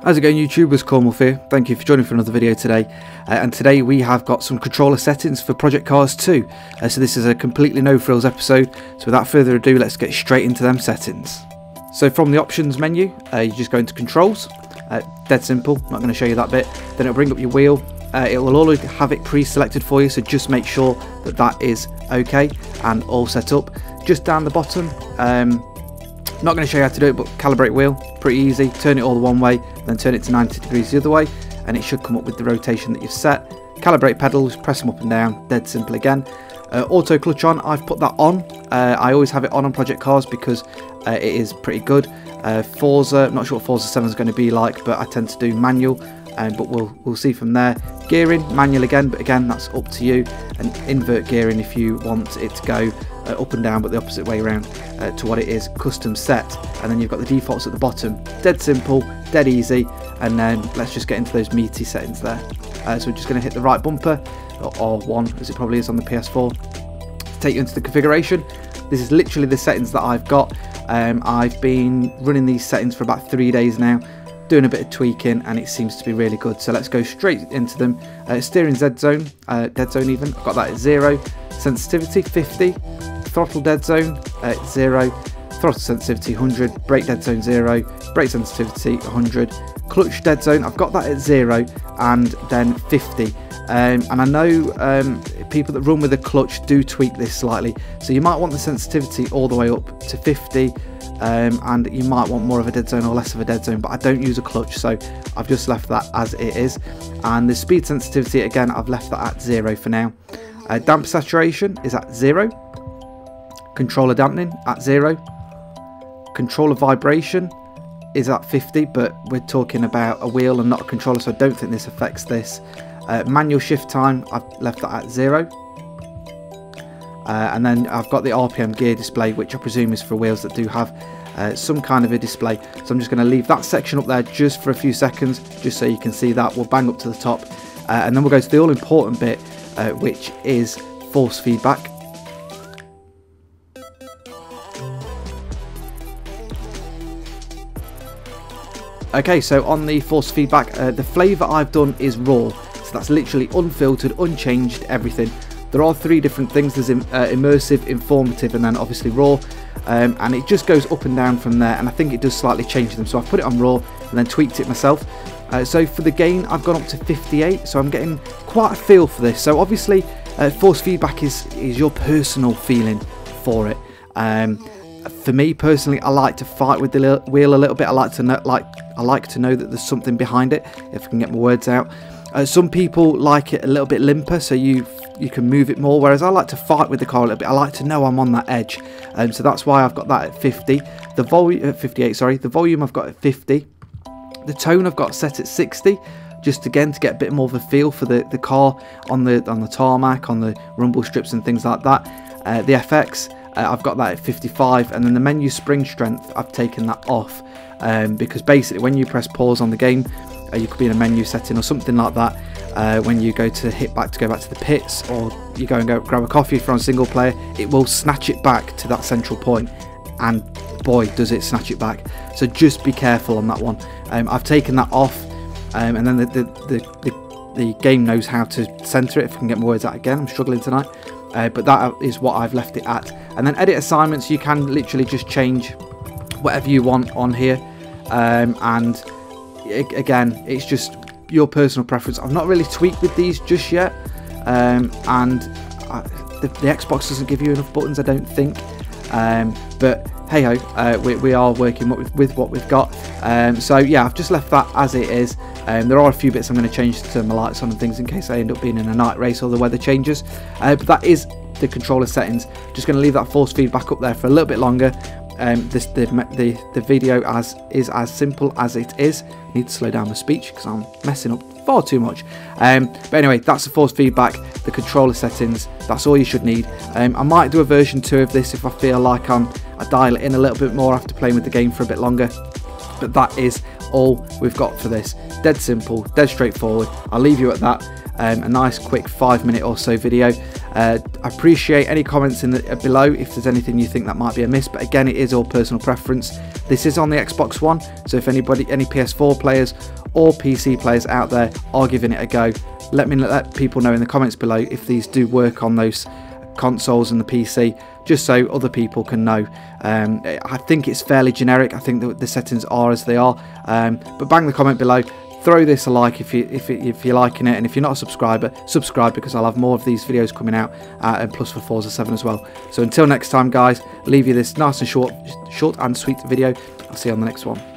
How's it going, YouTubers? Cornwolf here. Thank you for joining for another video today. And today we have got some controller settings for Project Cars 2. So this is a completely no frills episode. So without further ado, let's get straight into them settings. So from the options menu, you just go into controls. Dead simple. Not going to show you that bit. Then it'll bring up your wheel. It will always have it pre-selected for you, so just make sure that that is okay and all set up. Just down the bottom, not going to show you how to do it, but calibrate wheel, pretty easy. Turn it all the one way, then turn it to 90 degrees the other way, and it should come up with the rotation that you've set. Calibrate pedals, press them up and down, dead simple again. Auto clutch on, I've put that on. I always have it on Project Cars because it is pretty good. Forza, I'm not sure what Forza 7 is going to be like, but I tend to do manual, but we'll see from there. Gearing, manual again, but again that's up to you. And invert gearing if you want it to go up and down, but the opposite way around to what it is custom set. And then you've got the defaults at the bottom. Dead simple, dead easy. And then let's just get into those meaty settings there. So we're just going to hit the right bumper, or one as it probably is on the PS4, to take you into the configuration. This is literally the settings that I've got. I've been running these settings for about 3 days now, doing a bit of tweaking, and it seems to be really good. So let's go straight into them. Steering Z zone, dead zone even, I've got that at 0. Sensitivity 50, throttle dead zone 0, throttle sensitivity 100, brake dead zone 0, brake sensitivity 100, clutch dead zone, I've got that at 0, and then 50. And I know people that run with a clutch do tweak this slightly, so you might want the sensitivity all the way up to 50, and you might want more of a dead zone or less of a dead zone, but I don't use a clutch, so I've just left that as it is. And the speed sensitivity, again, I've left that at 0 for now. Damp saturation is at 0, controller dampening at 0, controller vibration is at 50, but we're talking about a wheel and not a controller, so I don't think this affects this. Manual shift time, I've left that at 0. And then I've got the RPM gear display, which I presume is for wheels that do have some kind of a display. So I'm just going to leave that section up there just for a few seconds, just so you can see that. We'll bang up to the top, and then we'll go to the all important bit, which is force feedback. Okay, so on the force feedback, the flavour I've done is raw. So that's literally unfiltered, unchanged, everything. There are 3 different things. There's immersive, informative, and then obviously raw. And it just goes up and down from there, and I think it does slightly change them. So I've put it on raw and then tweaked it myself. So for the gain, I've gone up to 58, so I'm getting quite a feel for this. So obviously, force feedback is your personal feeling for it. For me personally, I like to fight with the wheel a little bit. I like to know that there's something behind it, if I can get my words out. Some people like it a little bit limper, so you can move it more, whereas I like to fight with the car a little bit. I like to know I'm on that edge, so that's why I've got that at 50. The volume at 58, sorry. The volume I've got at 50. The tone I've got set at 60, just again to get a bit more of a feel for the car on the tarmac, on the rumble strips and things like that. The FX, I've got that at 55, and then the menu spring strength, I've taken that off, because basically when you press pause on the game, you could be in a menu setting or something like that. When you go to hit back to go back to the pits, or you go and grab a coffee if you're on single player, it will snatch it back to that central point, and boy does it snatch it back. So just be careful on that one. I've taken that off, and then the game knows how to center it, if I can get my words out again. I'm struggling tonight, but that is what I've left it at. And then edit assignments, you can literally just change whatever you want on here, and again, it's just your personal preference. I've not really tweaked with these just yet, and the Xbox doesn't give you enough buttons, I don't think, but hey ho, we are working with what we've got. So yeah, I've just left that as it is. There are a few bits I'm going to change to turn my lights on and things in case I end up being in a night race or the weather changes, but that is the controller settings. Just going to leave that force feedback up there for a little bit longer. The video is as simple as it is. I need to slow down my speech because I'm messing up far too much. But anyway, that's the force feedback, the controller settings. That's all you should need. I might do a version 2 of this if I feel like I dial it in a little bit more after playing with the game for a bit longer. But that is all we've got for this. Dead simple, dead straightforward. I'll leave you at that. A nice quick 5-minute or so video. I appreciate any comments in below if there's anything you think that might be amiss, but again, it is all personal preference. This is on the Xbox One, so if any PS4 players or PC players out there are giving it a go, let people know in the comments below if these do work on those consoles and the PC, just so other people can know. I think it's fairly generic. I think that the settings are as they are, but bang the comment below. Throw this a like if you're liking it, and if you're not a subscriber, subscribe, because I'll have more of these videos coming out, and plus for Forza 7 as well. So until next time, guys, leave you this nice and short and sweet video. I'll see you on the next one.